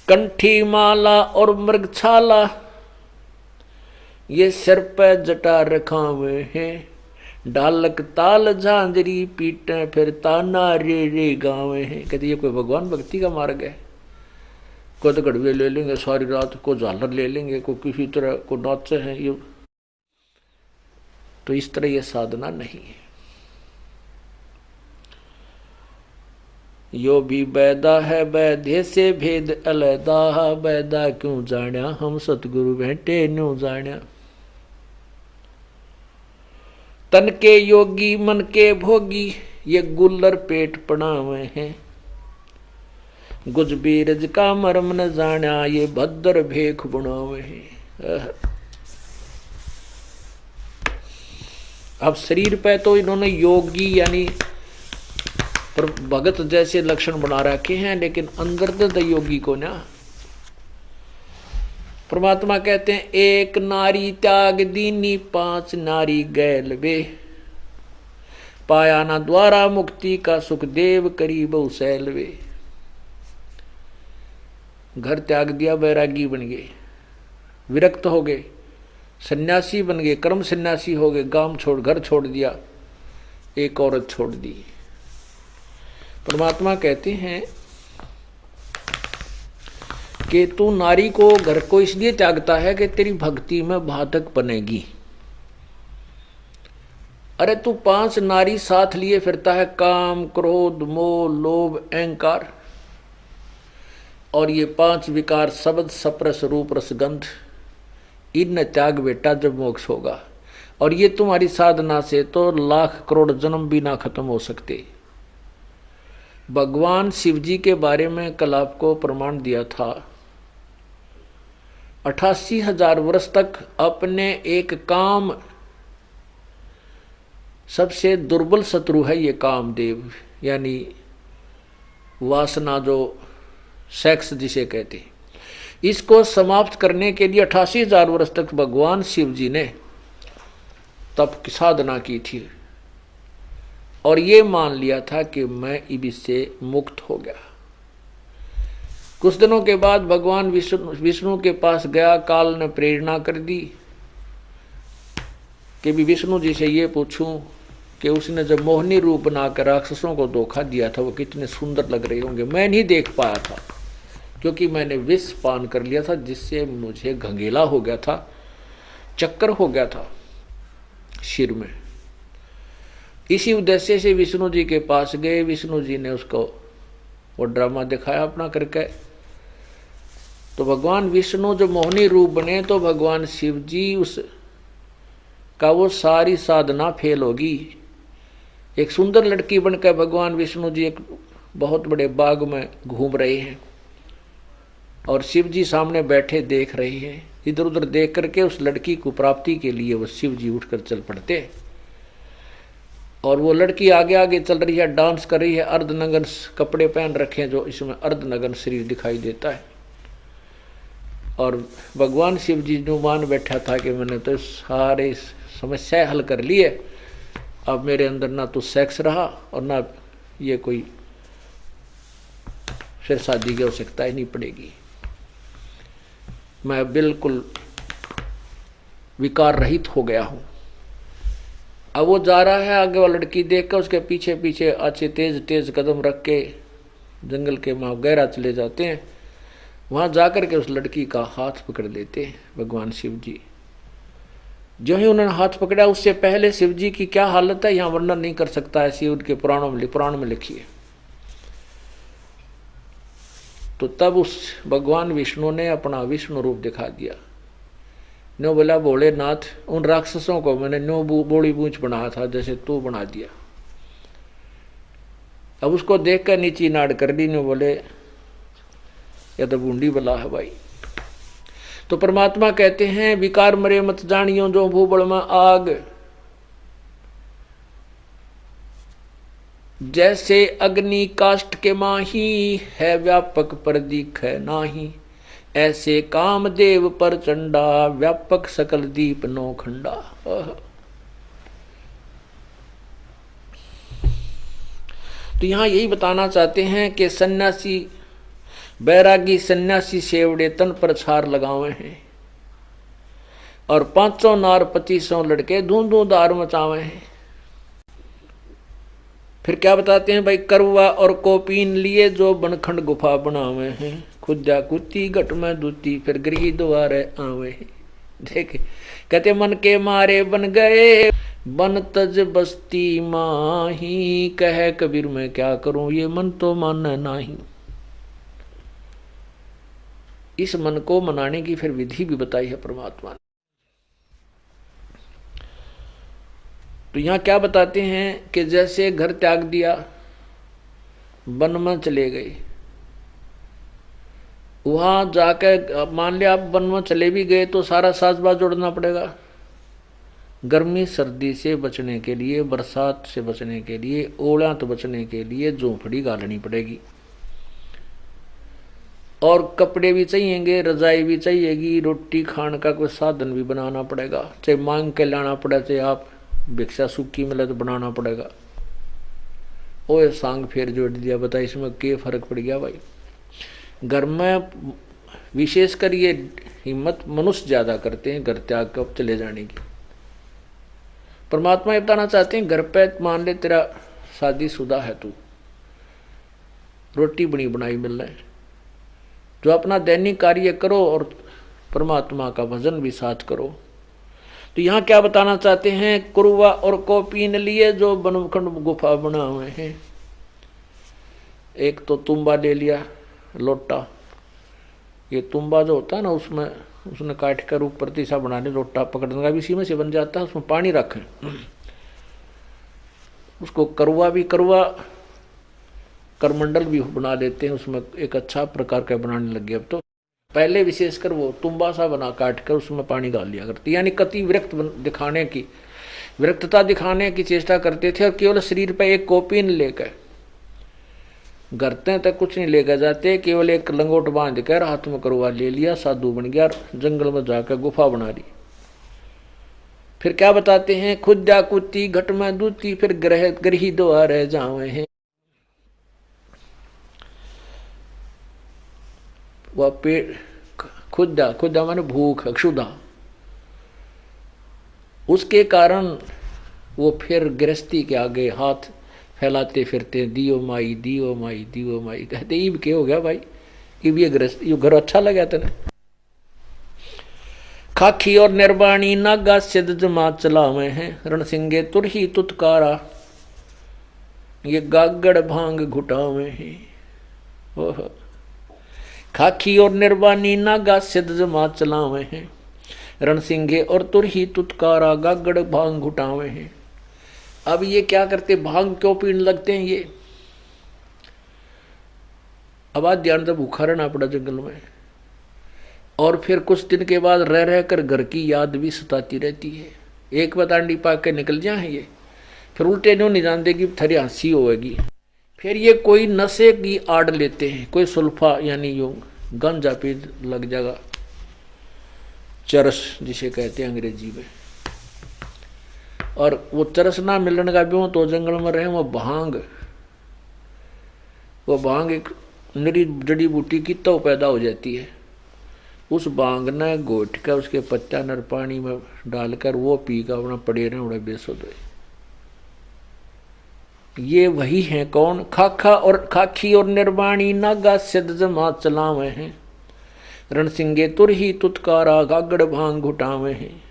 कंठी माला और मृगछाला ये सिर पे जटा रखावे हैं। ढालक ताल झांझरी पीटे फिर ताना रे रे गावे हैं। कहते ये कोई भगवान भक्ति का मार्ग है? कोई तो गड़वे ले लेंगे सारी रात, को झालर ले लेंगे, को किसी तरह को नाचे हैं ये, तो इस तरह ये साधना नहीं है। यो भी बैदा है बैधे से भेद अलैदा, बैदा क्यों जाण्या हम सतगुरु बैठे न्यू जाण्या। तन के योगी मन के भोगी ये गुल्लर पेट पड़ावे हैं। गुज बीरज का मर्म न जाण्या ये भद्र भेख बुनावे हैं। अब शरीर पे तो इन्होंने योगी यानी पर भगत जैसे लक्षण बना रखे हैं, लेकिन अंदर तो योगी को ना। परमात्मा कहते हैं एक नारी त्याग दीनी पांच नारी गैल वे। पाया ना द्वारा मुक्ति का सुख देव करी बहु सैल वे। घर त्याग दिया, बैरागी बन गए, विरक्त हो गए, सन्यासी बन गए, कर्म सन्यासी हो गए, गांव छोड़ घर छोड़ दिया, एक औरत छोड़ दी। परमात्मा कहते हैं कि तू नारी को घर को इसलिए त्यागता है कि तेरी भक्ति में बाधक बनेगी। अरे तू पांच नारी साथ लिए फिरता है, काम क्रोध मोह लोभ अहंकार, और ये पांच विकार शब्द सप्रस रूप रसगंध, इन त्याग बेटा जब मोक्ष होगा। और ये तुम्हारी साधना से तो लाख करोड़ जन्म भी ना खत्म हो सकते। भगवान शिव जी के बारे में कल आपको प्रमाण दिया था। 88,000 वर्ष तक अपने एक काम, सबसे दुर्बल शत्रु है ये कामदेव, यानी वासना जो सेक्स जिसे कहते हैं, इसको समाप्त करने के लिए 88,000 वर्ष तक भगवान शिव जी ने तप की साधना की थी और ये मान लिया था कि मैं इससे मुक्त हो गया। कुछ दिनों के बाद भगवान विष्णु के पास गया, काल ने प्रेरणा कर दी कि भी विष्णु जी से ये पूछूं कि उसने जब मोहिनी रूप बनाकर राक्षसों को धोखा दिया था वो कितने सुंदर लग रहे होंगे। मैं नहीं देख पाया था क्योंकि मैंने विष पान कर लिया था, जिससे मुझे घंघेला हो गया था, चक्कर हो गया था सिर में। इसी उद्देश्य से विष्णु जी के पास गए। विष्णु जी ने उसको वो ड्रामा दिखाया अपना करके। तो भगवान विष्णु जो मोहिनी रूप बने तो भगवान शिव जी उस का वो सारी साधना फेल होगी। एक सुंदर लड़की बनकर भगवान विष्णु जी एक बहुत बड़े बाग में घूम रहे हैं और शिव जी सामने बैठे देख रहे हैं। इधर उधर देख करके उस लड़की को प्राप्ति के लिए वो शिव जी उठकर चल पड़ते और वो लड़की आगे आगे चल रही है, डांस कर रही है, अर्धनग्न कपड़े पहन रखे हैं जो इसमें अर्धनग्न शरीर दिखाई देता है। और भगवान शिव जी जो मान बैठा था कि मैंने तो सारे समस्याएं हल कर ली है, अब मेरे अंदर ना तो सेक्स रहा और ना ये कोई फिर शादी की आवश्यकता ही नहीं पड़ेगी, मैं बिल्कुल विकार रहित हो गया हूं। अब वो जा रहा है, आगे वाला लड़की देखकर उसके पीछे पीछे अच्छे तेज तेज कदम रख के जंगल के वहाँ गहरा चले जाते हैं। वहाँ जाकर के उस लड़की का हाथ पकड़ लेते हैं भगवान शिव जी। जो ही उन्होंने हाथ पकड़ा उससे पहले शिव जी की क्या हालत है यहाँ वर्णन नहीं कर सकता, ऐसी उनके पुराण में लिखी है। तो तब उस भगवान विष्णु ने अपना विष्णु रूप दिखा दिया। नो बोला भोलेनाथ, उन राक्षसों को मैंने नो बोली बूंच बनाया था जैसे तू बना दिया। अब उसको देख कर नीची नाड़ कर दी। नो बोले या तो बूंदी बला है भाई। तो परमात्मा कहते हैं विकार मरे मत जानियो जो भूबड़ में आग, जैसे अग्नि काष्ठ के माही है व्यापक पर दिखे नाही, ऐसे कामदेव पर चंडा व्यापक सकल दीप नो खंडा। तो यहां यही बताना चाहते हैं कि सन्यासी बैरागी सन्यासी सेवड़े तन पर छार लगावे हैं, और 500 नार 2500 लड़के धूंधार मचावे हैं। फिर क्या बताते हैं भाई, करवा और कोपीन लिए जो बनखंड गुफा बनावे हैं, खुदा कुत्ती घट में दूती फिर गृही द्वारे आवे हैं। देखे कहते मन के मारे बन गए बन तज बस्ती माही, कह कबीर मैं क्या करूं ये मन तो माने नाही। इस मन को मनाने की फिर विधि भी बताई है परमात्मा ने। तो यहां क्या बताते हैं कि जैसे घर त्याग दिया, वन में चले गए, वहां जाकर मान लिया आप वन में चले भी गए तो सारा साजबाज जोड़ना पड़ेगा। गर्मी सर्दी से बचने के लिए, बरसात से बचने के लिए, ओलात बचने के लिए झोंपड़ी गालनी पड़ेगी, और कपड़े भी चाहिएंगे, रजाई भी चाहिएगी, रोटी खाने का कोई साधन भी बनाना पड़ेगा, चाहे मांग के लाना पड़े, चाहे आप भिक्षा सूखी मिले तो बनाना पड़ेगा। ओए सांग फेर जोड़ दिया, बता इसमें क्या फर्क पड़ गया भाई। घर में विशेषकर ये हिम्मत मनुष्य ज्यादा करते हैं घर त्याग कर चले जाने की। परमात्मा ये बताना चाहते हैं, घर पे मान ले तेरा शादीशुदा है, तू रोटी बनी बनाई मिल रहा है, जो अपना दैनिक कार्य करो और परमात्मा का भजन भी साथ करो। तो यहाँ क्या बताना चाहते हैं, कुरवा और कोपीन लिए जो बनखंड गुफा बना हुए हैं। एक तो तुम्बा ले लिया, लोटा, ये तुम्बा जो होता है ना उसमें उसने काट कर ऊपर तीसा बनाने, लोटा पकड़ने का भी इसी में से बन जाता है, उसमें पानी रखें, उसको करवा भी करवा करमंडल भी बना देते हैं, उसमें एक अच्छा प्रकार का बनाने लग गया। अब तो पहले विशेषकर वो तुम्बा सा बना काट कर उसमें पानी डाल दिया करती, यानी कति दिखाने की विरक्तता दिखाने की चेष्टा करते थे, और केवल शरीर पर एक कोपीन लेकर घरते तक कुछ नहीं लेकर जाते, केवल एक लंगोट बांध कर हाथ में करवा ले लिया, साधु बन गया, जंगल में जाकर गुफा बना ली। फिर क्या बताते हैं, खुदा कुत्ती घट में दूती फिर गृही द्वारे जावे हैं। वह पेट खुदा, खुदा माने भूख, क्षुधा, उसके कारण वो फिर गृहस्थी के आगे हाथ फैलाते फिरते, दियो माई दियो माई दियो माई कहते। ईब के हो गया भाई, ईब ये गृहस्थ ये घर अच्छा लगा तेने। खाखी और निर्वाणी नागा सिद्ध जमा चलावे हैं, रणसिंगे तुरही तुतकारा ये गागड़ भांग घुटावे हैं। ओह, खाखी और निर्वाणी नागा सिद्ध जमा चलावे हैं, रणसिंगे और तुरही तुतकारा गागड़ भांग घुटावे हैं। अब ये क्या करते, भांग क्यों पीने लगते हैं ये। अब आज ध्यान से भूखा रहना पड़ा जंगल में, और फिर कुछ दिन के बाद रह रह कर घर की याद भी सताती रहती है। एक बतांडी पा के निकल जाए ये, फिर उल्टे नहीं जानते कि थरी हंसी होगी। फिर ये कोई नशे की आड़ लेते हैं, कोई सुल्फा यानी यूं गांजा पी लग जाएगा, चरस जिसे कहते हैं अंग्रेजी में। और वो चरस ना मिलने का भी तो जंगल में रहे, वो भांग एक निरी जड़ी बूटी की तो पैदा हो जाती है। उस भांग ने घोट कर उसके पत्ता नर पानी में डालकर वो पी कर अपना पड़े रहे उड़े बेसुध। ये वही हैं कौन, खाखी और निर्वाणी नागा सिद्ध जमा चलावे हैं, रणसिंगे तुरही तुतकारा गागड़ भांग घुटावे हैं।